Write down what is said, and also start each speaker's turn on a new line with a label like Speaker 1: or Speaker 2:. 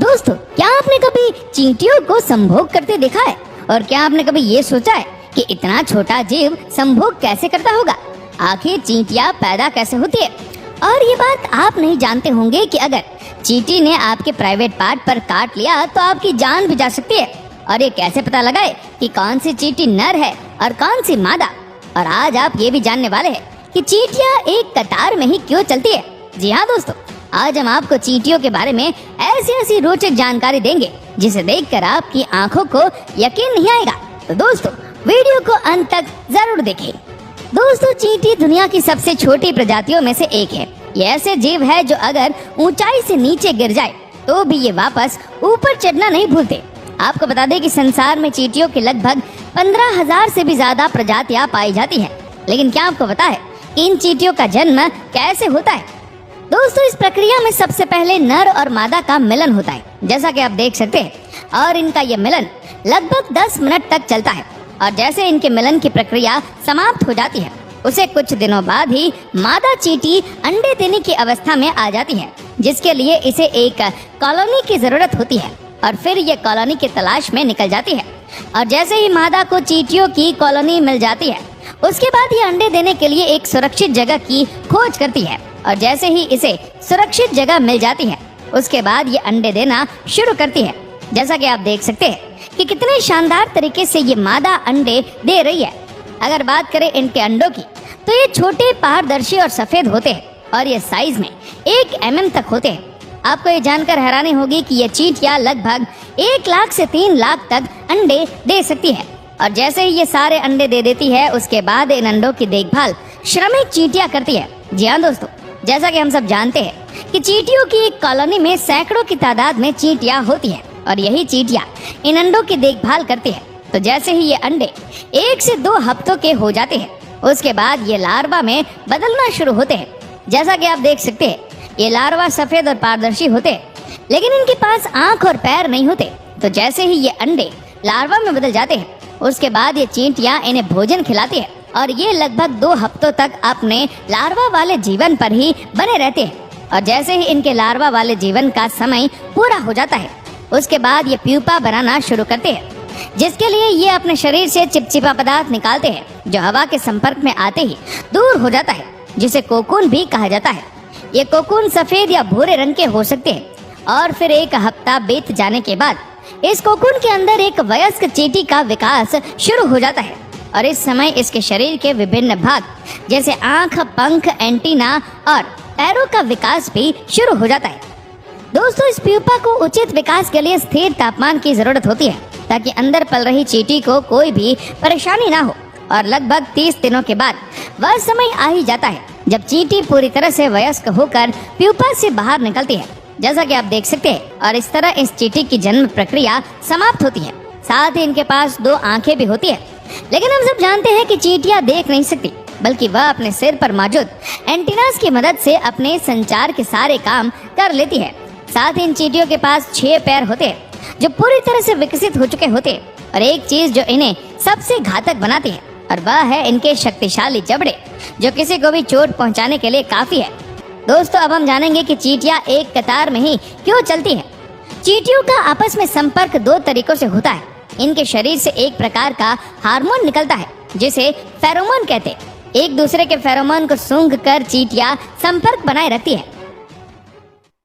Speaker 1: दोस्तों, क्या आपने कभी चींटियों को संभोग करते देखा है? और क्या आपने कभी ये सोचा है कि इतना छोटा जीव संभोग कैसे करता होगा? आखिर चींटियां पैदा कैसे होती है? और ये बात आप नहीं जानते होंगे कि अगर चींटी ने आपके प्राइवेट पार्ट पर काट लिया तो आपकी जान भी जा सकती है। और ये कैसे पता लगाए कि कौन सी चींटी नर है और कौन सी मादा? और आज आप ये भी जानने वाले हैं कि चींटियां एक कतार में ही क्यों चलती है। जी हाँ दोस्तों, आज हम आपको चींटियों के बारे में ऐसी रोचक जानकारी देंगे जिसे देखकर आपकी आंखों को यकीन नहीं आएगा। तो दोस्तों, वीडियो को अंत तक जरूर देखें। दोस्तों, चींटी दुनिया की सबसे छोटी प्रजातियों में से एक है। ये ऐसे जीव है जो अगर ऊंचाई से नीचे गिर जाए तो भी ये वापस ऊपर चढ़ना नहीं भूलते। आपको बता दें कि संसार में चींटियों की लगभग 15,000 से भी ज्यादा प्रजातियां पाई जाती हैं। लेकिन क्या आपको पता है इन चींटियों का जन्म कैसे होता है? दोस्तों, इस प्रक्रिया में सबसे पहले नर और मादा का मिलन होता है, जैसा कि आप देख सकते हैं। और इनका यह मिलन लगभग 10 मिनट तक चलता है। और जैसे इनके मिलन की प्रक्रिया समाप्त हो जाती है, उसे कुछ दिनों बाद ही मादा चींटी अंडे देने की अवस्था में आ जाती है, जिसके लिए इसे एक कॉलोनी की जरूरत होती है। और फिर ये कॉलोनी की तलाश में निकल जाती है। और जैसे ही मादा को चींटियों की कॉलोनी मिल जाती है, उसके बाद ये अंडे देने के लिए एक सुरक्षित जगह की खोज करती है। और जैसे ही इसे सुरक्षित जगह मिल जाती है, उसके बाद ये अंडे देना शुरू करती है। जैसा कि आप देख सकते हैं कि कितने शानदार तरीके से ये मादा अंडे दे रही है। अगर बात करें इनके अंडों की, तो ये छोटे, पारदर्शी और सफेद होते हैं और ये साइज में 1 mm तक होते हैं। आपको ये जानकर हैरानी होगी कि ये चींटियां लगभग 1 लाख से 3 लाख तक अंडे दे सकती है। और जैसे ही ये सारे अंडे दे देती है, उसके बाद इन अंडों की देखभाल श्रमिक चींटियां करती है। जी हाँ दोस्तों, जैसा कि हम सब जानते हैं कि चींटियों की एक कॉलोनी में सैकड़ों की तादाद में चींटियां होती हैं और यही चींटियां इन अंडों की देखभाल करती है। तो जैसे ही ये अंडे 1 से 2 हफ्तों के हो जाते हैं, उसके बाद ये लार्वा में बदलना शुरू होते हैं। जैसा कि आप देख सकते हैं, ये लार्वा सफेद और पारदर्शी होते हैं, लेकिन इनके पास आंख और पैर नहीं होते। तो जैसे ही ये अंडे लार्वा में बदल जाते हैं, उसके बाद ये चींटियां इन्हें भोजन खिलाती है और ये लगभग 2 हफ्तों तक अपने लार्वा वाले जीवन पर ही बने रहते हैं। और जैसे ही इनके लार्वा वाले जीवन का समय पूरा हो जाता है, उसके बाद ये प्यूपा बनाना शुरू करते हैं, जिसके लिए ये अपने शरीर से चिपचिपा पदार्थ निकालते हैं, जो हवा के संपर्क में आते ही दूर हो जाता है, जिसे कोकून भी कहा जाता है। ये कोकून सफेद या भूरे रंग के हो सकते हैं। और फिर 1 हफ्ता बीत जाने के बाद इस कोकून के अंदर एक वयस्क चींटी का विकास शुरू हो जाता है। और इस समय इसके शरीर के विभिन्न भाग जैसे आंख, पंख, एंटीना और पैरों का विकास भी शुरू हो जाता है। दोस्तों, इस प्यूपा को उचित विकास के लिए स्थिर तापमान की जरूरत होती है, ताकि अंदर पल रही चींटी को कोई भी परेशानी ना हो। और लगभग 30 दिनों के बाद वह समय आ ही जाता है जब चींटी पूरी तरह से वयस्क होकर प्यूपा से बाहर निकलती है, जैसा कि आप देख सकते हैं। और इस तरह इस चींटी की जन्म प्रक्रिया समाप्त होती है। साथ ही इनके पास 2 आंखें भी होती है। लेकिन हम सब जानते हैं कि चींटियां देख नहीं सकती, बल्कि वह अपने सिर पर मौजूद एंटीनास की मदद से अपने संचार के सारे काम कर लेती है। साथ ही इन चींटियों के पास 6 पैर होते हैं, जो पूरी तरह से विकसित हो चुके होते हैं। और एक चीज जो इन्हें सबसे घातक बनाती है, और वह है इनके शक्तिशाली जबड़े, जो किसी को भी चोट पहुंचाने के लिए काफी है। दोस्तों, अब हम जानेंगे कि चींटियां एक कतार में ही क्यों चलती हैं। चींटियों का आपस में संपर्क 2 तरीकों से होता है। इनके शरीर से एक प्रकार का हार्मोन निकलता है, जिसे फेरोमोन कहते हैं। एक दूसरे के फेरोमोन को सूंघकर चींटियां संपर्क बनाए रखती है।